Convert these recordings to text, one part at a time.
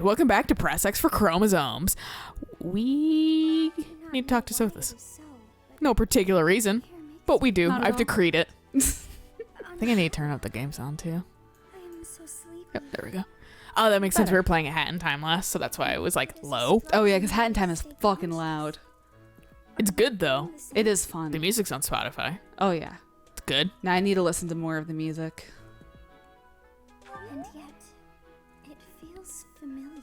welcome back to Press X for Chromosomes. We need to talk to Sothis. No particular reason, but we do. I've decreed it. I think I need to turn up the game sound too. Yep, there we go. Oh, that makes sense. We were playing a Hat in Time last, so that's why it was like low. Oh yeah, because Hat in Time is fucking loud. It's good though. It is fun. The music's on Spotify. Oh yeah. It's good. Now I need to listen to more of the music. And yet, it feels familiar.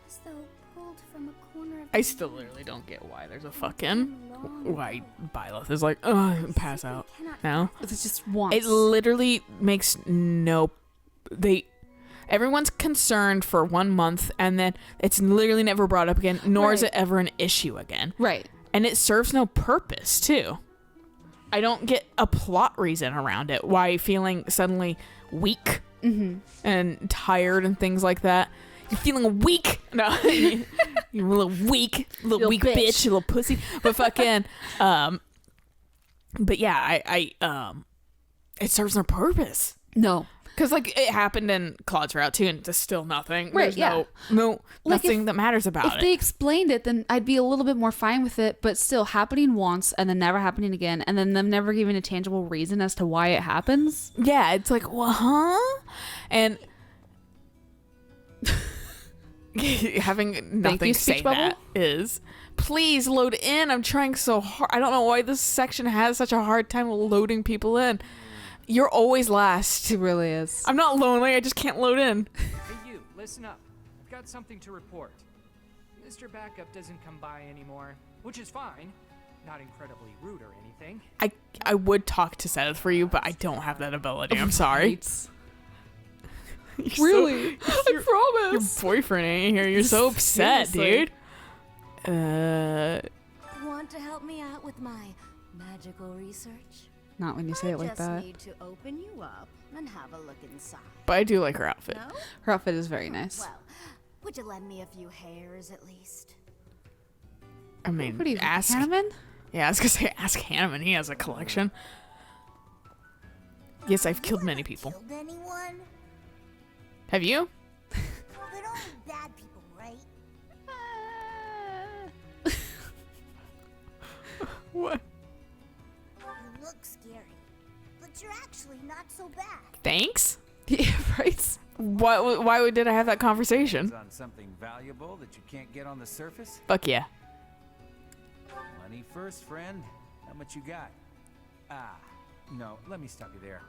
As though pulled from a corner of I still literally don't get why there's a fucking... Why Byleth is like, oh, pass out now. It's just once. It literally makes no... Everyone's concerned for 1 month, and then it's literally never brought up again, nor is it ever an issue again. Right. And it serves no purpose, too. I don't get a plot reason around it. Why feeling suddenly weak and tired and things like that. You're feeling weak. No, you're a little weak weak bitch, you little pussy. But fucking, but yeah, it serves no purpose. No. Because, like, it happened in Claude's route, too, and there's still nothing. Right, There's nothing that matters about it. If they explained it, then I'd be a little bit more fine with it, but still happening once and then never happening again, and then them never giving a tangible reason as to why it happens. Yeah, it's like, well, huh? And having nothing say that is, please load in. I'm trying so hard. I don't know why this section has such a hard time loading people in. You're always last. It really is. I'm not lonely. I just can't load in. Hey, you, listen up. I've got something to report. Mr. Backup doesn't come by anymore, which is fine. Not incredibly rude or anything. I would talk to Seth for you, but I don't have that ability. I'm sorry. Really? I promise. Your boyfriend ain't here. You're so upset, dude. Want to help me out with my magical research? Not when you say it like that. I just need to open you up and have a look inside. But I do like her outfit. No? Her outfit is very nice. Well, would you lend me a few hairs at least? I mean, What do you ask Hanneman? Yeah, I was gonna say ask Hanneman. He has a collection. Yes, I've killed many people. Killed anyone? Have you? But only bad people, right? What? You look scary, but you're actually not so bad. Thanks. Yeah, right. Why did I have that conversation? On something valuable that you can't get on the surface? Fuck yeah. Money first, friend. How much you got? No, let me stop you there.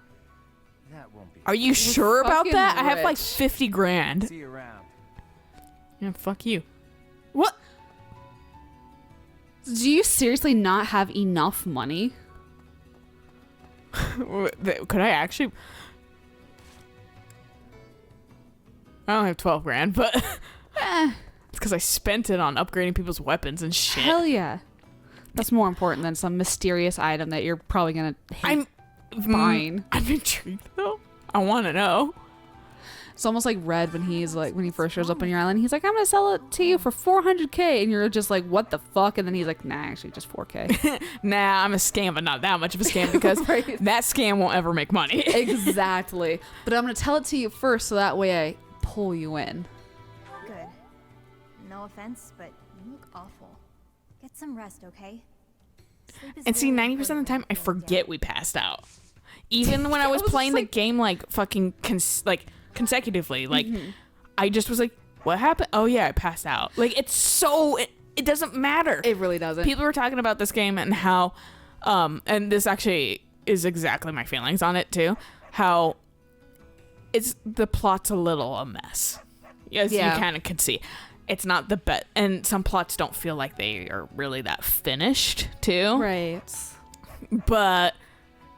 That won't be. Are you sure about fucking that? I have like rich. 50 grand. See you around. Yeah, fuck you. What? Do you seriously not have enough money? Could I actually? I only have 12 grand, but it's because I spent it on upgrading people's weapons and shit. Hell yeah. That's more important than some mysterious item that you're probably gonna hate buying. I'm intrigued though. I want to know. It's almost like Red when he first shows up on your island. He's like, I'm gonna sell it to you for 400k, and you're just like, what the fuck? And then he's like, nah, actually just 4k. Nah, I'm a scam, but not that much of a scam because Right. that scam won't ever make money. Exactly. But I'm gonna tell it to you first, so that way I pull you in. Good. No offense, but you look awful. Get some rest, okay? Sleep is And see, really 90% of the important time, I to feel forget we passed out. Even when I was playing the game like fucking consecutively, like I just was like, what happened? Oh yeah, I passed out. Like it's so it doesn't matter. It really doesn't. People were talking about this game and how and this actually is exactly my feelings on it too, how the plot's a little a mess, as you kind of can see. It's not the best, and some plots don't feel like they are really that finished too. Right. But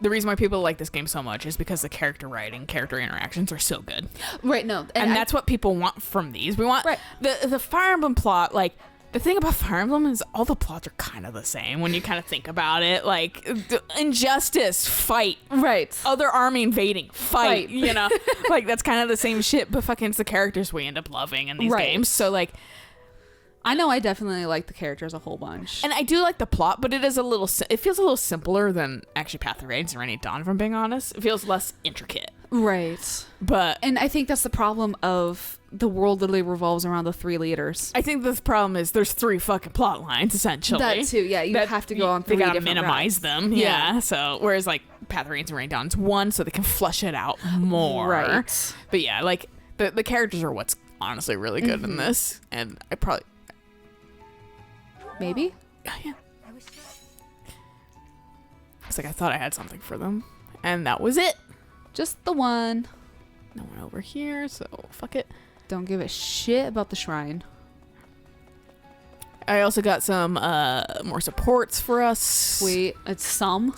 the reason why people like this game so much is because the character writing, character interactions are so good. Right, no. And that's what people want from these. We want the Fire Emblem plot. Like, the thing about Fire Emblem is all the plots are kind of the same when you kind of think about it. Like, injustice, fight. Right. Other army invading, fight. You know? Like, that's kind of the same shit, but fucking it's the characters we end up loving in these games. So, like, I know I definitely like the characters a whole bunch. and I do like the plot, but it is it feels a little simpler than actually Path of Radiance or Rainy Dawn, if I'm being honest. It feels less intricate. Right. But And I think that's the problem of the world literally revolves around the 3 leaders. I think the problem is there's 3 fucking plot lines essentially. That too, yeah. You have to go on 3 They gotta different minimize routes. them. Yeah. So whereas like Path of Rains and Rain Dawn's 1, so they can flush it out more. Right. But yeah, like the characters are what's honestly really good Mm-hmm. in this, and I probably Maybe? yeah. It's like I thought I had something for them, and that was it. Just the one. No one over here, so fuck it. Don't give a shit about the shrine. I also got some more supports for us. Sweet. It's some.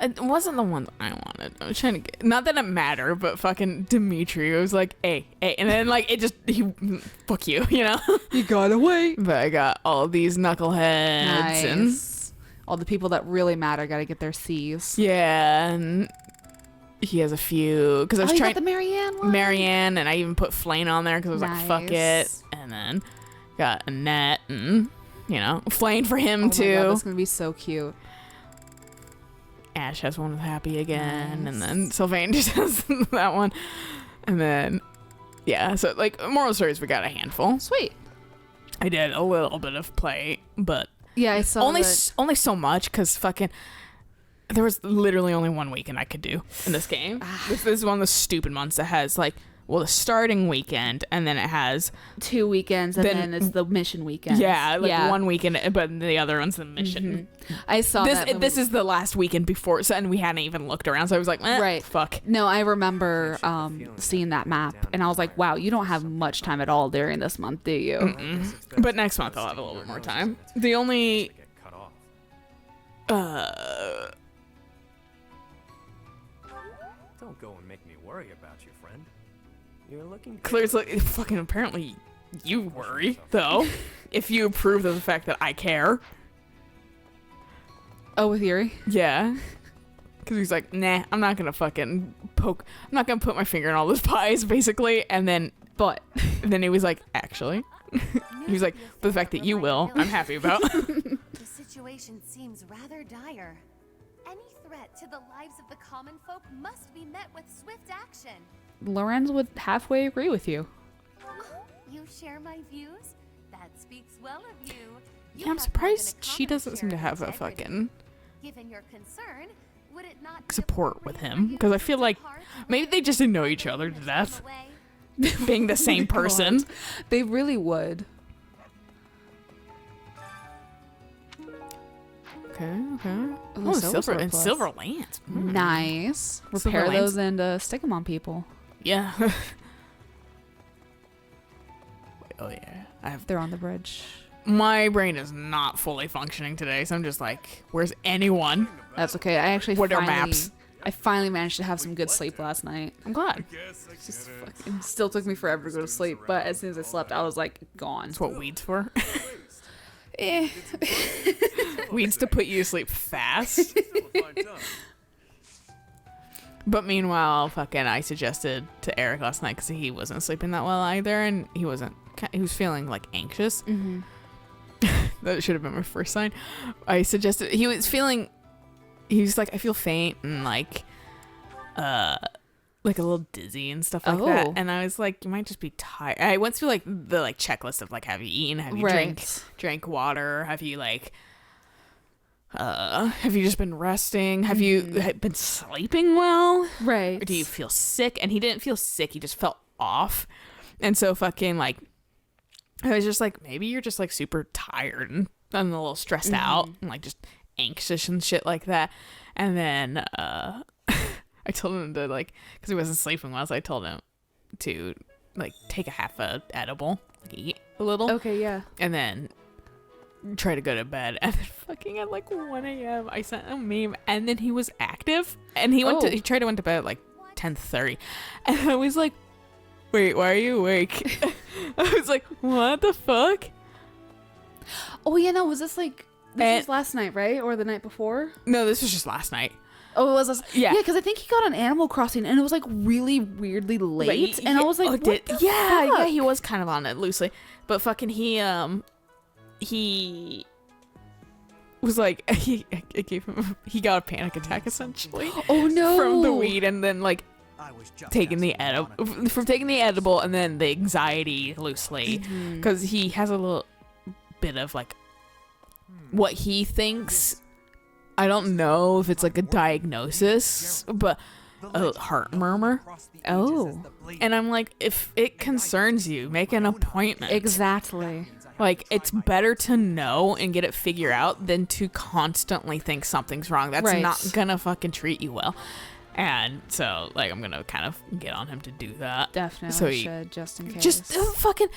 It wasn't the one I wanted. I was trying to get, not that it mattered, but fucking Dimitri was like, hey, and then like it just fuck you, you know. You gotta wait. But I got all these knuckleheads and Nice. All the people that really matter gotta get their C's. yeah, and he has a few because I was you trying got the Marianne one? Marianne, and I even put Flame on there because I was like, fuck it, Nice. and then got Annette and Flame for him Oh too. my God, that's gonna be so cute. Ash has one with Happy again, and Nice. then Sylvain just has that one, and then yeah. So like moral stories, we got a handful. Sweet. I did a little bit of play, but Yeah, I saw only that. only so much because fucking there was literally only one weekend I could do in this game. This is one of the stupid months that has like the starting weekend, and then it has 2 weekends, and Then- then it's the mission weekend. one weekend, but the other one's the mission. I saw that. when This we- is the last weekend before, so and we hadn't even looked around, so I was like, Right. fuck. No, I remember seeing that map, and I was like, wow, you don't have much time at all during this month, do you? But next month I'll have a little bit more time. The only Get cut off. Don't go and make me worry about you, friend. You're looking good. Claire's like, fucking apparently you worry though if you approve of the fact that I care. Oh, with Yuri? Yeah. Because he's like, nah, I'm not gonna fucking poke. I'm not gonna put my finger in all those pies, basically. And then he was like, actually, he was like, the fact that you will, I'm happy about. The situation seems rather dire. Any threat to the lives of the common folk must be met with swift action. Lorenz would halfway agree with you. You share my views? That speaks well of you. Yeah, I'm surprised she doesn't seem to have a fucking Given your concern, would it not be support with appropriate him, for you because I to feel take like part in maybe they just didn't know each other to death, away? being the same person. They really would. Okay. Ooh, Oh, Silver silver and Surplus. silver lands. Nice. Silver Repair lanes. those and stick them on people. Yeah. Oh yeah. They're on the bridge. My brain is not fully functioning today, so I'm just like, where's anyone? That's okay. I actually What are finally, maps? I finally managed to have some good sleep last night. I'm glad. Just fucking still took me forever to go to sleep, but as soon as I slept, I was like gone. That's what weed's for. Eh. Weed's to put you to sleep fast. But meanwhile, fucking, I suggested to Eric last night because he wasn't sleeping that well either, and he was feeling like anxious. Mm-hmm. That should have been my first sign. I suggested he was like, I feel faint and like a little dizzy and stuff like that. Oh. And I was like, you might just be tired. I went through like the checklist of like, have you eaten? Have you Right. drank water? Have you have you just been resting? Have you been sleeping well? Right. Or do you feel sick? And he didn't feel sick. He just felt off. And so fucking like, I was just like, maybe you're just like super tired and a little stressed out and like just anxious and shit like that. And then I told him to like, because he wasn't sleeping well, so I told him to like take a half a edible, like eat a little, Okay, yeah. and then try to go to bed. And then fucking at like 1 a.m. I sent a meme, and then he was active, and he Oh. he tried to went to bed at like 10:30, and I was like, wait, why are you awake? I was like, what the fuck? Oh yeah, no, was this like And- was last night, right? Or the night before? No, this was just last night. Oh, it was last Yeah. Yeah, because I think he got on Animal Crossing and it was like really weirdly late. And I was like, what the yeah, fuck? he was kind of on it loosely, but fucking he was like it gave him he got a panic attack essentially Oh no. from the weed, and then like taking the edible and then the anxiety loosely, because he has a little bit of like what he thinks. I don't know if it's like a diagnosis, but a heart murmur. Oh. And I'm like, if it concerns you, make an appointment. Exactly. Like, it's better to know and get it figured out than to constantly think something's wrong. That's Right. not gonna fucking treat you well. And so, like, I'm gonna kind of get on him to do that. Definitely So he should, just in case. just fucking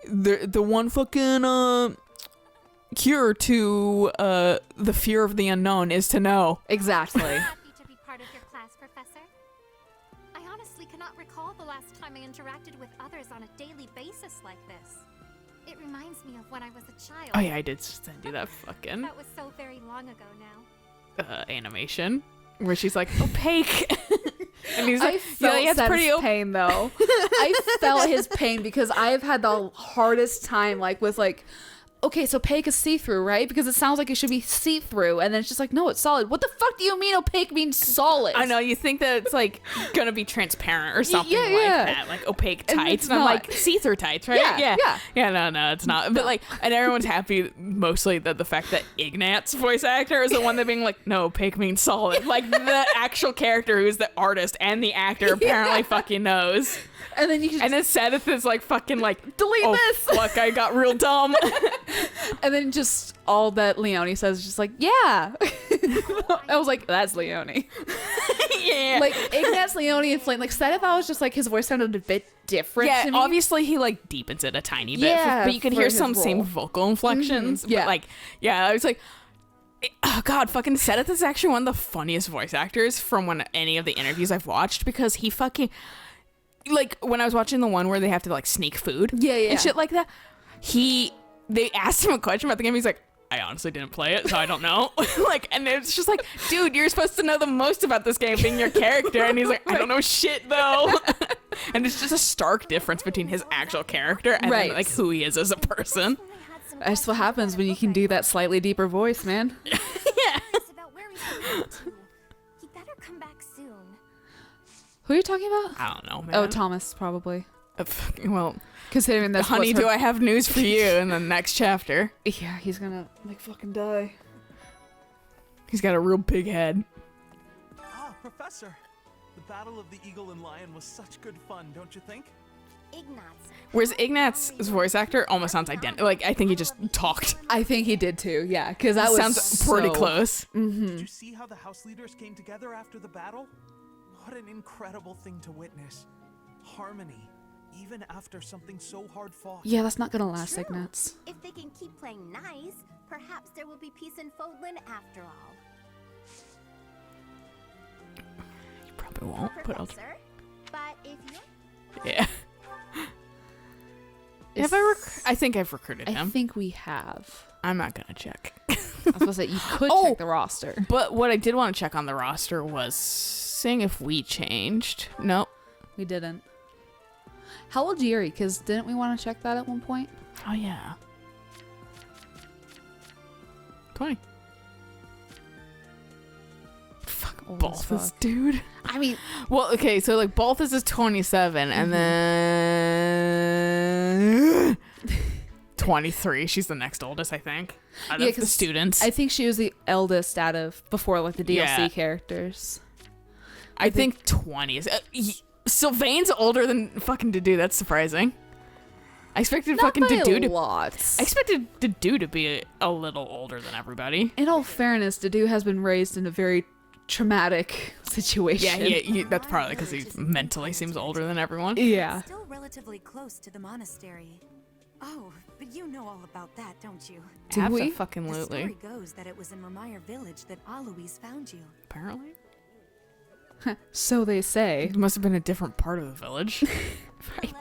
the one fucking cure to the fear of the unknown is to know. Exactly. Happy to be part of your class, Professor. I honestly cannot recall the last time I interacted with others on a daily basis like this. It reminds me of when I was a child. Oh yeah, I did send you that fucking That was so very long ago now. animation where she's like opaque, and he's I like, felt yeah, it's Seb's pretty opaque. pain though. I felt his pain because I've had the hardest time like with like, okay, so opaque is see-through, right? Because it sounds like it should be see-through, and then it's just like, no, it's solid. What the fuck do you mean opaque means solid? I know, you think that it's like gonna be transparent or something yeah, like yeah. that, like opaque And tights, it's and I'm not. like see-through tights, right? Yeah. No, it's not. But like, and everyone's happy mostly that the fact that Ignat's voice actor is the one that being like, no, opaque means solid. Like the actual character who's the artist and the actor apparently fucking knows. And then you just, And then Sedith is like fucking like, delete oh this. fuck, I got real dumb. And then just all that Leone says is just like, yeah. I was like, that's Leone. Yeah. Like Ignat's Leone and Flame. Like Sedith, I was just like, his voice sounded a bit different Yeah, to me. obviously he like deepens it a tiny bit, Yeah, but you can for hear his some same role. vocal inflections. Yeah. But like, yeah, I was like, oh god, fucking Sedith is actually one of the funniest voice actors from any of the interviews I've watched, because he fucking, like when I was watching the one where they have to like sneak food, Yeah. and shit like that, they asked him a question about the game. He's like, I honestly didn't play it, so I don't know. Like, and it's just like, dude, you're supposed to know the most about this game being your character. And he's like, I don't know shit though. And it's just a stark difference between his actual character and then, Right. like who he is as a person. That's what happens when you can do that slightly deeper voice, man. Yeah. About where he's going to. He better come back soon. Who are you talking about? I don't know, man. Oh, Thomas, probably. Well, Considering that's honey, what's do I have news for you in the next chapter? Yeah, he's gonna like fucking die. He's got a real big head. Ah, Professor. The Battle of the Eagle and Lion was such good fun, don't you think? Ignat's. Whereas Ignat's voice actor almost sounds identical. Like, I think he just talked. I think he did too. Yeah, because that was Sounds pretty so- close. Did you see how the house leaders came together after the battle? What an incredible thing to witness. Harmony, even after something so hard fought. Yeah, that's not gonna last, True. Ignatz. If they can keep playing nice, perhaps there will be peace in Fodlan after all. You probably won't, but I'll. Professor, but if you're Yeah. Have I think I've recruited I him. think we have. I'm not gonna check. I was supposed to say you could Oh! check the roster. But what I did want to check on the roster was seeing if we changed. Nope. We didn't. How old Yuri? Because didn't we want to check that at one point? Oh yeah. 20. Fuck Old as Balthus, fuck. dude. I mean, Well, okay, so like Balthus is 27, and then 23. She's the next oldest, I think. Out Yeah, of the 'cause students. I think she was the eldest out of before like the DLC Yeah. characters. I think 20 is. Sylvain's older than fucking Dedue. That's surprising. I expected fucking Not by Dedue to. lots. I expected Dedue to be a little older than everybody. In all fairness, Dedue has been raised in a very traumatic situation. Yeah, that's probably because he mentally seems older than everyone. Yeah. Still relatively close to the monastery. Oh, but you know all about that, don't you? Do we? The Absolutely. story goes that it was in Ramire village that Alois found you. Apparently, So they say. it must have been a different part of the village. Right.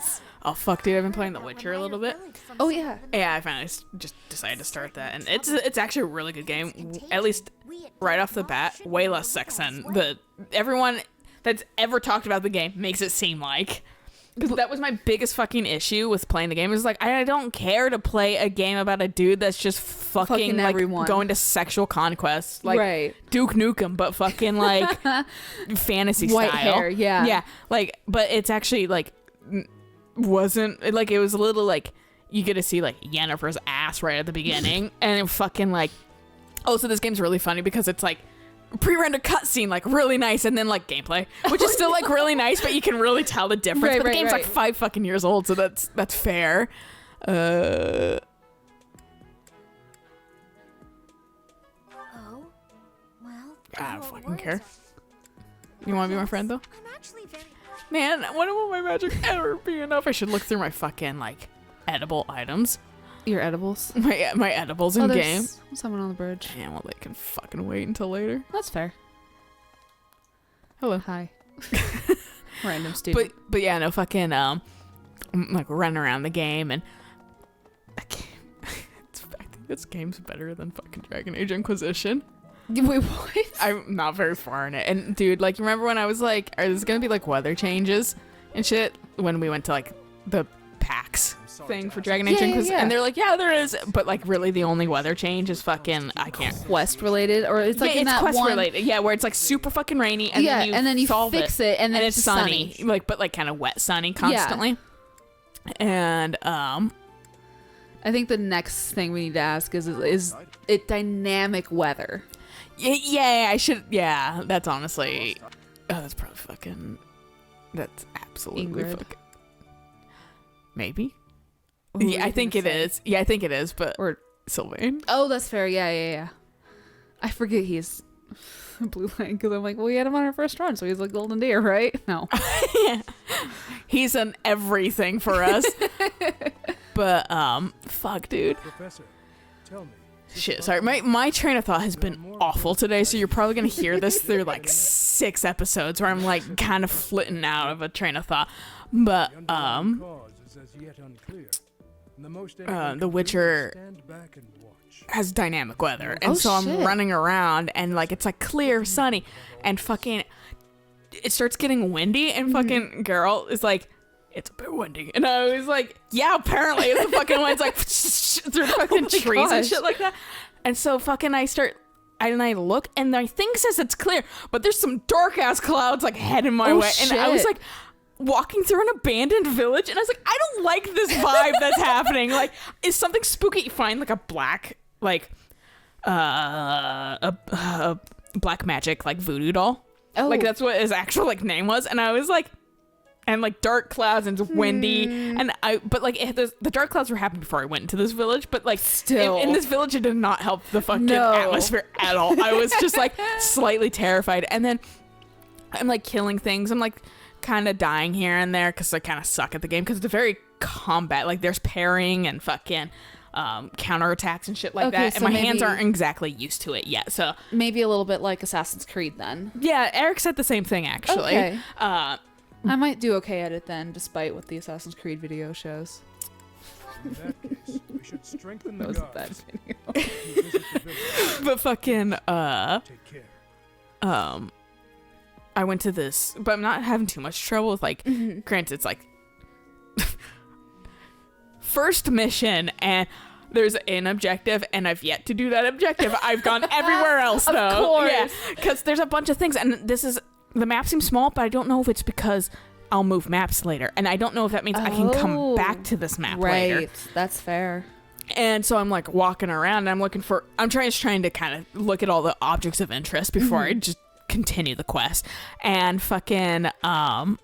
Oh fuck, dude! I've been playing The Witcher a little bit. Oh yeah. Yeah, I finally just decided to start that, and it's actually a really good game. At least right off the bat, way less sex than everyone that's ever talked about the game makes it seem like. Because that was my biggest fucking issue with playing the game. It was like, I don't care to play a game about a dude that's just fucking like everyone. going to sexual conquest. Like Right. Duke Nukem, but fucking like fantasy White style. hair, yeah. Yeah. Like, but it's actually like, wasn't, like, it was a little like, you get to see like Yennefer's ass right at the beginning. And it fucking like, also this game's really funny because it's like, pre-rendered cutscene, like really nice, and then like gameplay, which is still like really nice, but you can really tell the difference. Right, but the right, game's right. like 5 fucking years old, so that's fair. Oh? Well, I don't your fucking words care. are- You want to be my friend though? I'm actually very... Man, when will my magic ever be enough? I should look through my fucking like edible items, Your edibles. my edibles in there's game. someone on the bridge. Yeah, well, they can fucking wait until later. That's fair. Hello. Hi. Random student. But yeah, no fucking I'm like running around the game, and I think this game's better than fucking Dragon Age Inquisition. Wait, what? I'm not very far in it. And dude, like, remember when I was like, are this gonna be like weather changes and shit when we went to like the PAX thing for Dragon Age Inquisition? yeah. And they're like, yeah, there is, but like really the only weather change is fucking, I can't. Quest related, or it's like Yeah, in it's that quest one. related. Yeah, where it's like super fucking rainy, and Yeah, then you and then you solve fix it, and then it's it's sunny. Like, but like kind of wet sunny constantly. And I think the next thing we need to ask is it dynamic weather? yeah, I should. Yeah, that's honestly. Oh, that's probably fucking. That's absolutely Ingrid. fucking. Maybe. Who Yeah, were I you think gonna it say? is. Yeah, I think it is. But Or Sylvain. oh, that's fair. Yeah. I forget he's Blue Line because I'm like, well, we had him on our first run, so he's like Golden Deer, right? No. Yeah. He's an everything for us. But fuck, dude. Professor, tell me. Shit, sorry. My train of thought has been awful today, so you're probably gonna hear this through like 6 episodes where I'm like kind of flitting out of a train of thought. But The underlying cause is as yet unclear. And the most anyone The can do is Witcher stand back and watch. has dynamic weather, and Oh, so I'm shit. running around and like it's like clear, sunny, and fucking it starts getting windy, and fucking girl is like, it's a bit windy, and I was like, yeah, apparently it's the fucking wind's like through the fucking trees and gosh. shit like that, and so fucking I look, and my thing says it's clear, but there's some dark ass clouds like heading my Oh, way, and I was shit. like walking through an abandoned village, and I was like, I don't like this vibe that's happening. Like, is something spooky? You find like a black, like a black magic like voodoo doll. Oh. Like that's what his actual like name was, and I was like, and like dark clouds and it's windy, and but like the dark clouds were happening before I went into this village, but like Still. in this village it did not help the fucking No. atmosphere at all. I was just like slightly terrified, and then I'm like killing things. I'm like kind of dying here and there because I kind of suck at the game because it's very combat. Like there's parrying and fucking counterattacks and shit like Okay, that, and so my hands maybe- aren't exactly used to it yet. So Maybe a little bit like Assassin's Creed then. yeah, Eric said the same thing actually. Okay. Uh, I might do okay at it then, despite what the Assassin's Creed video shows. In that case, we should strengthen the That was a bad guards. video. You visit the village. but fucking Take care. I went to this, but I'm not having too much trouble with like granted it's like first mission and there's an objective and I've yet to do that objective. I've gone everywhere else though. course. Yeah, because there's a bunch of things, and this is the map seems small, but I don't know if it's because I'll move maps later, and I don't know if that means I can come back to this map later. Right, that's fair. And so I'm like walking around and I'm trying to kind of look at all the objects of interest before I just continue the quest. And fucking I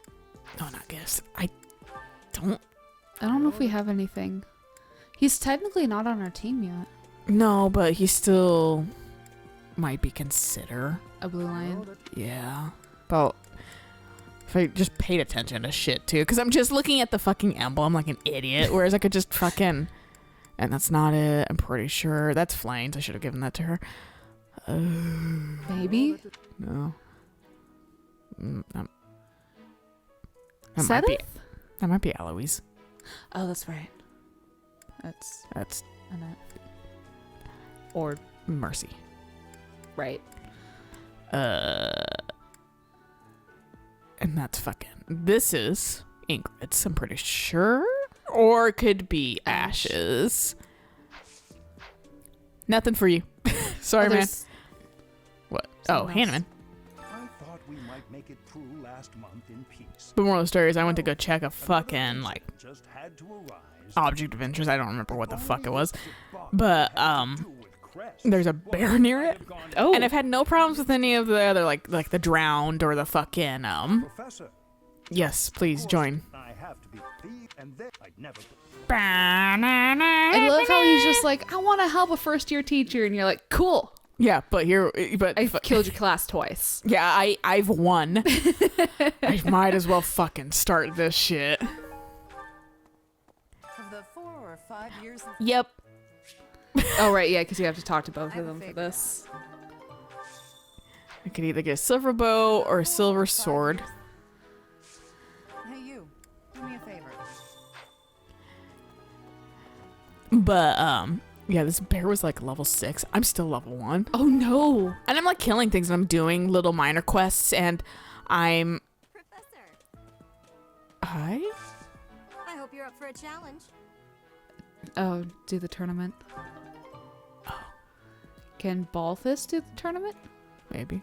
don't know if we have anything. He's technically not on our team yet. no, but he still might be consider. A blue lion. Yeah. But if I just paid attention to shit too, because I'm just looking at the fucking emblem like an idiot, whereas I could just fucking, and that's not it. I'm pretty sure that's Flames. I should have given that to her. Maybe. No. That Sedith? might be Eloise. Oh, that's right. That's That's Annette. or Mercy. Right. And that's fucking. This is Ingredients, I'm pretty sure. Or it could be ashes. Nothing for you. Sorry, man. What? Oh, Hanneman. I thought we might make it through last month in peace. But moral of the story is I went to go check a fucking, like, Just had to arise. object of interest. I don't remember what the fuck it was. But, there's a bear near it. Oh. And I've had no problems with any of the other, like the drowned or the fucking, Professor, Yes, please join. I have to be thief, and then I'd never. I love how he's just like, I want to help a first-year teacher, and you're like, cool. Yeah, but I've killed your class twice. Yeah, I've won. I might as well fucking start this shit. Of the 4 or 5 years. Yep. Oh, right, yeah, because you have to talk to both of them for this. I could either get a silver bow or a silver sword. Hey, you. Do me a favor. But, yeah, this bear was like level 6. I'm still level 1. Oh, no. And I'm like killing things and I'm doing little minor quests and I'm... Professor, Hi? I hope you're up for a challenge. Oh, do the tournament. Can Balthus do the tournament? Maybe.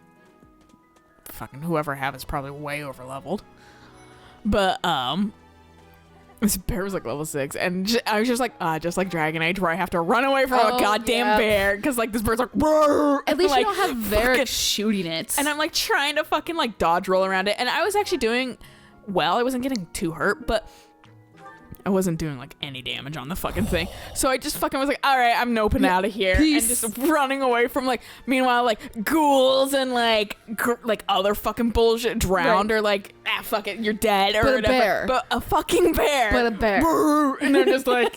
Fucking whoever I have is probably way over leveled. But, this bear was like level 6, and I was just like Dragon Age, where I have to run away from a goddamn bear, because like this bird's like, "Roar!" At least like, you don't have Varric shooting it. and I'm like trying to fucking like dodge roll around it, and I was actually doing well. I wasn't getting too hurt, but I wasn't doing like any damage on the fucking thing. So I just fucking was like, all right, I'm noping out of here, Peace. and just running away from like, meanwhile like ghouls and like other fucking bullshit drowned, or like, fuck it, you're dead, or But a whatever. bear. But a fucking bear. But a bear. Brrr, and they're just like,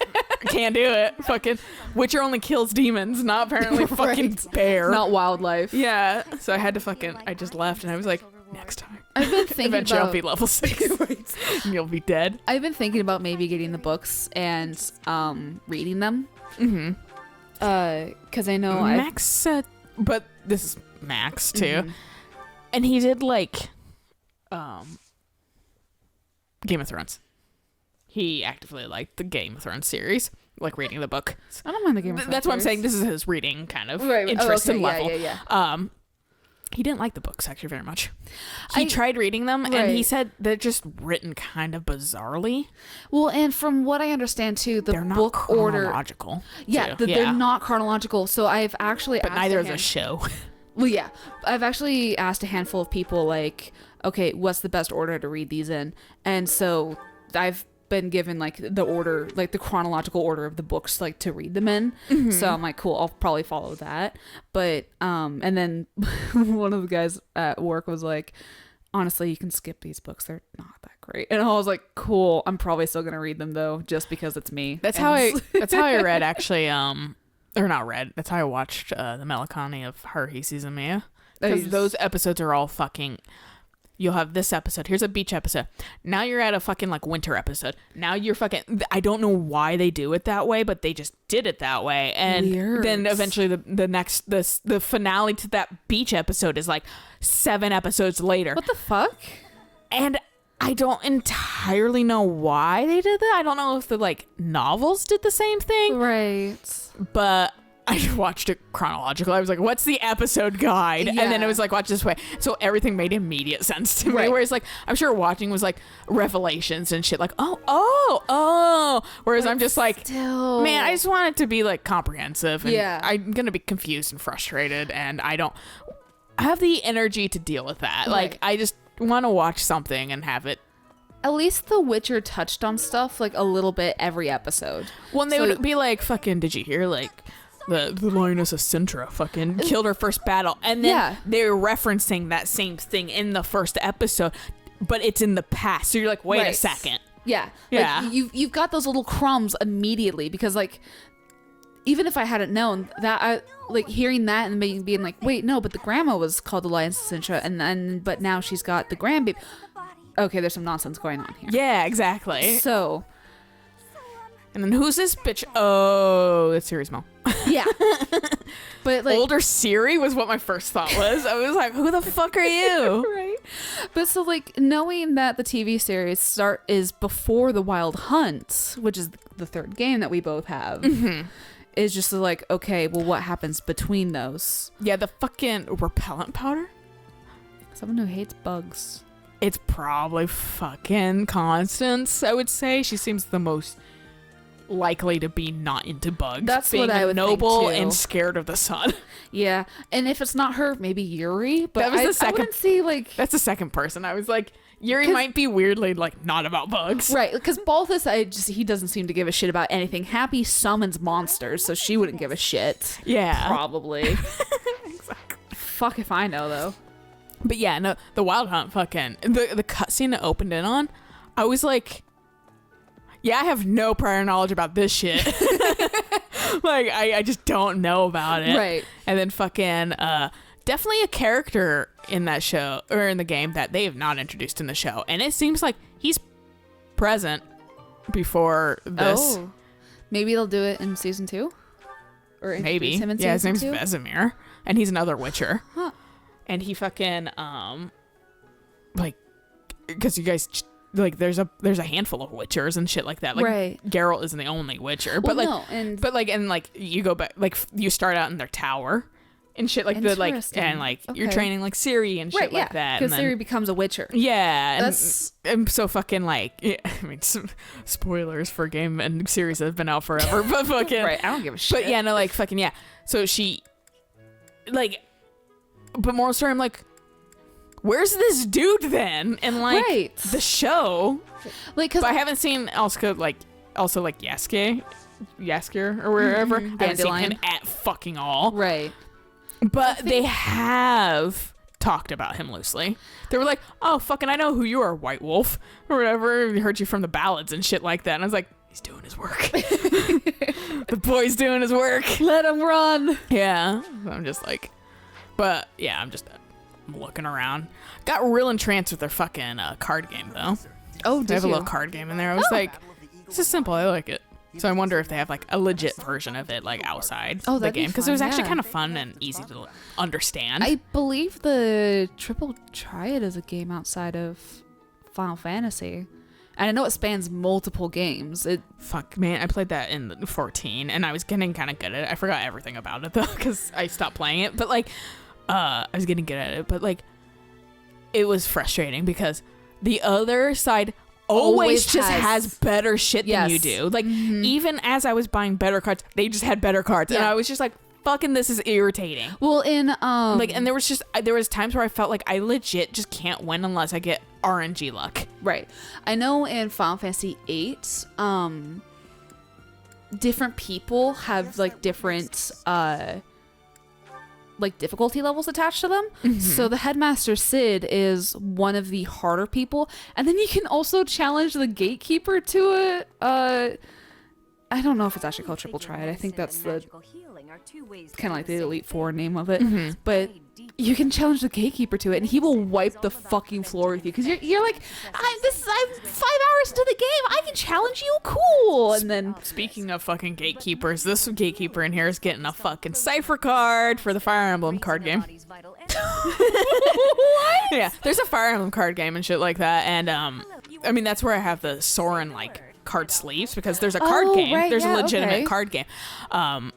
can't do it. Fucking Witcher only kills demons, not apparently fucking bear. Not wildlife. Yeah. So I had to fucking, I just left, and I was like, next time. I've been thinking Eventually about... I'll be level 6. And you'll be dead. I've been thinking about maybe getting the books and reading them. Mm-hmm. Because I know Max said, but this is Max too, Mm-hmm. and he did like, Game of Thrones. He actively liked the Game of Thrones series, like reading the book. I don't mind the Game of Thrones. That's what I'm saying. This is his reading kind of Right. interest okay. and level. Yeah. He didn't like the books actually very much. He tried reading them, and he said they're just written kind of bizarrely. Well, and from what I understand too, the They're not book order. chronological. Yeah, too. they're not chronological. So I've actually But asked neither a is a show. Well, yeah, I've actually asked a handful of people like, okay, what's the best order to read these in? And so I've been given like the order, like the chronological order of the books, like to read them in. Mm-hmm. So I'm like, cool, I'll probably follow that. But and then one of the guys at work was like, honestly, you can skip these books, they're not that great. And I was like, cool, I'm probably still gonna read them though, just because it's me. That's how I read actually. Or not read. That's how I watched the Melancholy of Haruhi Season Mia. Because those episodes are all fucking. You'll have this episode. Here's a beach episode. Now you're at a fucking like winter episode. Now you're fucking. I don't know why they do it that way, but they just did it that way. And Weird. then eventually the finale to that beach episode is like 7 episodes later. What the fuck? And I don't entirely know why they did that. I don't know if the like novels did the same thing. Right. But I just watched it chronologically. I was like, what's the episode guide? Yeah. And then it was like, watch this way. So everything made immediate sense to me. Right. Whereas like, I'm sure watching was like revelations and shit like, oh. Whereas I'm just like, Still. man, I just want it to be like comprehensive. And Yeah. I'm going to be confused and frustrated. And I don't have the energy to deal with that. Like, I just want to watch something and have it. At least The Witcher touched on stuff like a little bit every episode. Well, they would be like, fucking, did you hear like the Lioness of Sintra fucking killed her first battle? And then they're referencing that same thing in the first episode, but it's in the past. So you're like, wait a second. Yeah. Yeah. Like, you've got those little crumbs immediately because like, even if I hadn't known that, I like hearing that and being like, wait, no, but the grandma was called the Lioness of Sintra, and then but now she's got the grandbaby. Okay, there's some nonsense going on here. Yeah, exactly. So, and then who's this bitch? Oh, it's Siri's mom. Yeah. But like older Siri was what my first thought was. I was like, who the fuck are you? right. But so like knowing that the TV series is before the Wild Hunt, which is the third game that we both have, is just like, okay, well, what happens between those? Yeah, the fucking repellent powder. Someone who hates bugs. It's probably fucking Constance, I would say. She seems the most likely to be not into bugs. That's being what I would noble think too. and scared of the sun. Yeah, and if it's not her, maybe Yuri. But That was the second- I wouldn't see like That's the second person. I was like, Yuri might be weirdly like not about bugs. right, because Balthus, he doesn't seem to give a shit about anything. Happy summons monsters, so she wouldn't give a shit. Yeah. Probably. Exactly. Fuck if I know though. But yeah, no, the Wild Hunt fucking the cutscene that opened it on, I was like, yeah, I have no prior knowledge about this shit. Like I just don't know about it. Right. And then fucking definitely a character in that show or in the game that they have not introduced in the show. And it seems like he's present before this. Oh. Maybe they'll do it in season 2? Or Maybe. introduce him in Yeah, his season name's 2? Vesemir. And he's another Witcher. Huh. And he fucking like, because you guys like there's a handful of Witchers and shit like that. Like Right. Geralt isn't the only Witcher, but Well, like no, and but like and like you go back like you start out in their tower and shit like the like Interesting. and like you're Okay. training like Ciri and shit right, like yeah, that. because And then- Siri becomes a Witcher. yeah, and, That's- and so fucking like yeah, I mean spoilers for a game and series that have been out forever, but fucking Right, I don't give a shit. But yeah, no, like fucking yeah. So she, like, but moral story, I'm like, where's this dude then? And like Right. the show, Like, because but I haven't seen also like Yasker or wherever. I haven't seen him Dandelion. at fucking all. right. But they have talked about him loosely. They were like, oh fucking, I know who you are, White Wolf or whatever. We heard you from the ballads and shit like that. And I was like, he's doing his work. The boy's doing his work. Let him run. Yeah. I'm just like, but yeah, I'm just looking around. Got real entranced with their fucking card game though. Oh, They have did a you? little card game in there. I was like, this is simple. I like it. So I wonder if they have like a legit version of it like outside Oh, the that'd be game because it was fun, actually yeah. kind of fun and easy to understand. I believe the Triple Triad is a game outside of Final Fantasy. And I know it spans multiple games. Fuck, man, I played that in 14 and I was getting kind of good at it. I forgot everything about it though because I stopped playing it. But like, I was getting good at it. But like, it was frustrating because the other side always just has better shit than you do. Like, even as I was buying better cards, they just had better cards. And Yeah. I was just like, fucking, this is irritating. Well, in Like, and there was times where I felt like I legit just can't win unless I get RNG luck. right. I know in Final Fantasy 8, different people have like different like difficulty levels attached to them. So the headmaster Sid is one of the harder people, and then you can also challenge the gatekeeper to it. I don't know if it's actually called Triple Triad. I think that's the kind of like the Elite Four name of it. But you can challenge the gatekeeper to it, and he will wipe the fucking floor with you because you're like, I'm 5 hours into the game. I can challenge you, cool. And then Speaking of fucking gatekeepers, this gatekeeper in here is getting a fucking cipher card for the Fire Emblem card game. what? Yeah, there's a Fire Emblem card game and shit like that, and I mean that's where I have the Soren like card sleeves because there's a card Oh, game. right, There's yeah, a legitimate okay. card game.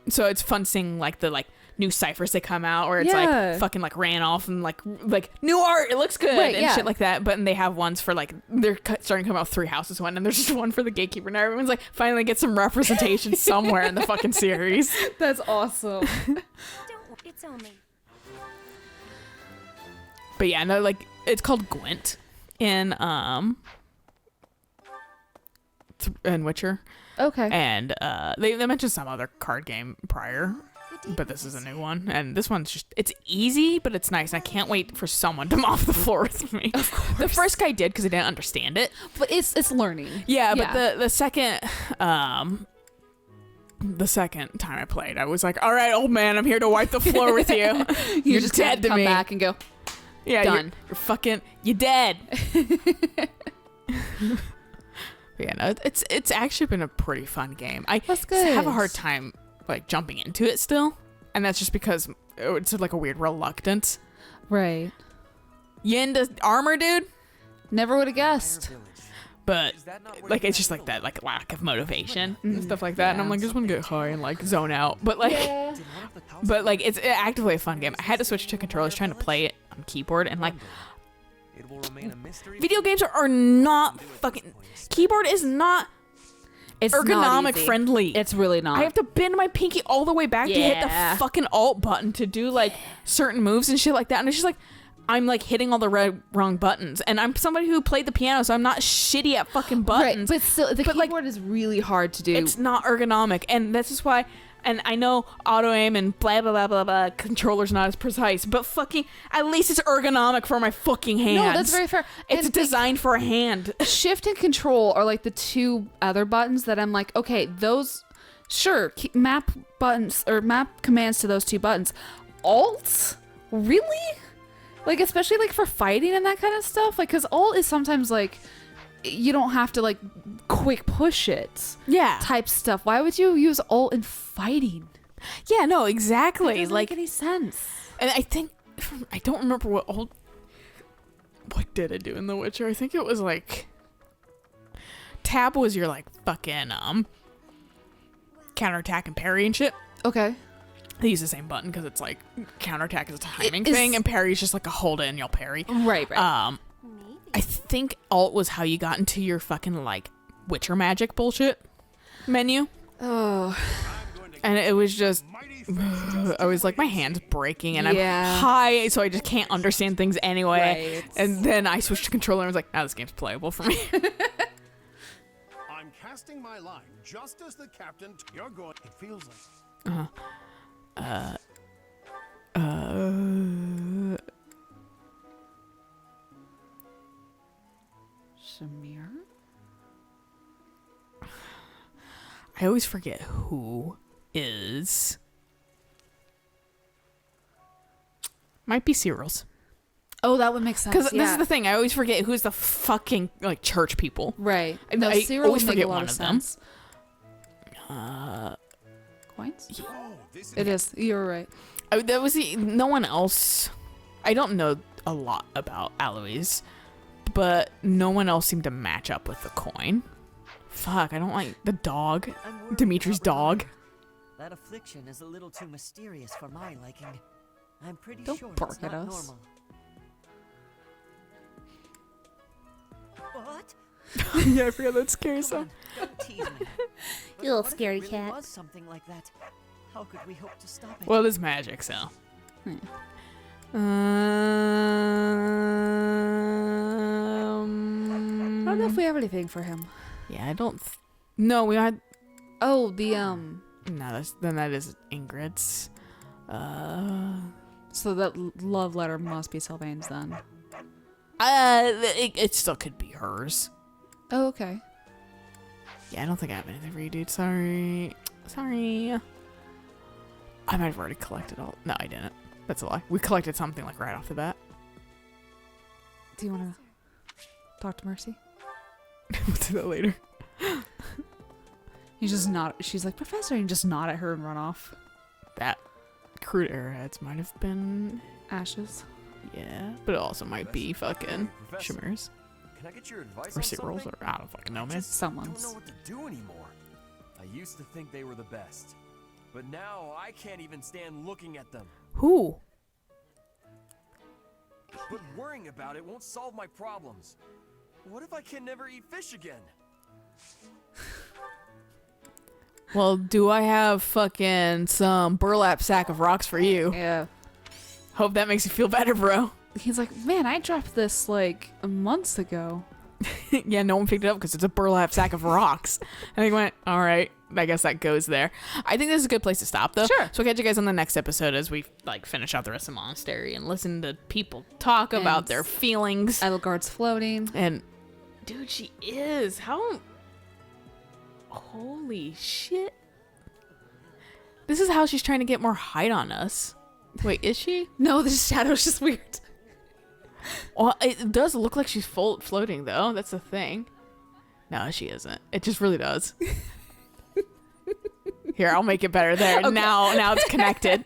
So it's fun seeing like the like new ciphers that come out where it's Yeah. like fucking like ran off and like new art. It looks good Right, and yeah. shit like that. But they have ones for like they're starting to come out 3 houses one, and there's just one for the gatekeeper. Now everyone's like finally get some representation somewhere in the fucking series. That's awesome. It's only. But yeah, no, like it's called Gwent in Witcher. Okay. And they mentioned some other card game prior, but this is a new one. And this one's just, it's easy, but it's nice. And I can't wait for someone to mop the floor with me. Of course. The first guy did because I didn't understand it. But it's learning. Yeah, but the second time I played, I was like, all right, old man, I'm here to wipe the floor with you. You're just dead to come me. back and go, Yeah, done. You're fucking, you're dead. Yeah, no, it's actually been a pretty fun game. I That's have a good. hard time like jumping into it still And that's just because it's like a weird reluctance. Right. You into armor, dude? Never would have guessed. But like it's just like that like lack of motivation and stuff like that. And I'm like, just want to get high and like zone out. But like but like it's actively a fun game. I had to switch to controllers trying to play it on keyboard, and like video games are not fucking keyboard is not ergonomic friendly. It's really not. I have to bend my pinky all the way back to hit the fucking alt button to do like certain moves and shit like that. And it's just like I'm like hitting all the wrong buttons, and I'm somebody who played the piano, so I'm not shitty at fucking buttons. Right, but still, the keyboard is really hard to do. It's not ergonomic, and this is why. And I know auto aim and blah blah blah blah blah. Controller's not as precise, but fucking at least it's ergonomic for my fucking hands. No, that's very fair. It's designed for a hand. Shift and control are like the two other buttons that I'm like, okay, those, sure, map buttons or map commands to those two buttons. Alt, really? Like, especially like for fighting and that kind of stuff. Like, because alt is sometimes like, you don't have to like quick push it. Yeah. Type stuff. Why would you use alt in fighting? Yeah, no, exactly. That doesn't like make any sense. And I think, I don't remember what did it do in The Witcher? I think it was like, tab was your like fucking counterattack and parry and shit. Okay. They use the same button because it's like counterattack is a timing thing, and parry is just like a hold it and you'll parry. Right. I think alt was how you got into your fucking like Witcher magic bullshit menu. Oh. And it was just, I was like, my hand's breaking and I'm high, so I just can't understand things anyway. Right. And then I switched to controller and I was like, now this game's playable for me. I'm casting my line just as the captain. You're going. It feels like. Shamir? I always forget who is. Might be Cyril's. Oh, that would make sense. Because this is the thing. I always forget who's the fucking like church people. Right. No, I Cyril always would make forget a lot one of of them. sense. Coins? It is. You're right. That was no one else. I don't know a lot about Aloys, but no one else seemed to match up with the coin. Fuck, I don't like the dog. Dimitri's dog. That affliction is a little too mysterious for my liking. I'm pretty Don't sure bark it's at not us. normal. What? Yeah, I forgot that scares him. Don't tease me. You little What if scaredy it really cat. was something like that? How could we hope to stop it? Well, it is magic, so. Hmm. I I don't know if we have anything for him. Yeah, I don't. No, we had. Oh, the No, that is Ingrid's. So that love letter must be Sylvain's then. It still could be hers. Oh, okay. Yeah, I don't think I have anything for you, dude. Sorry. I might have already collected all. No, I didn't. That's a lie. We collected something like right off the bat. Do you want to talk to Mercy? We'll do that later. You just nod. She's like, Professor, and you just nod at her and run off. That crude arrowheads might have been Ashes. Yeah, but it also might be fucking Shamir's. Can I get your advice Or on Cyril's, something? or I don't fucking know, man. I Someone's. don't know what to do anymore. I used to think they were the best, but now I can't even stand looking at them. Who? But worrying about it won't solve my problems. What if I can never eat fish again? Well, do I have fucking some burlap sack of rocks for you? Yeah. Hope that makes you feel better, bro. He's like, man, I dropped this like months ago. Yeah, no one picked it up because it's a burlap sack of rocks. And he went, all right, I guess that goes there. I think this is a good place to stop, though. Sure. So we'll catch you guys on the next episode as we like finish out the rest of Monastery and listen to people talk about their feelings. Edelgard's floating. And, dude, she is. How... Holy shit. This is how she's trying to get more height on us. Wait, is she? No, the shadow's just weird. Well, it does look like she's floating, though. That's the thing. No, she isn't. It just really does. Here, I'll make it better there. Okay. Now it's connected.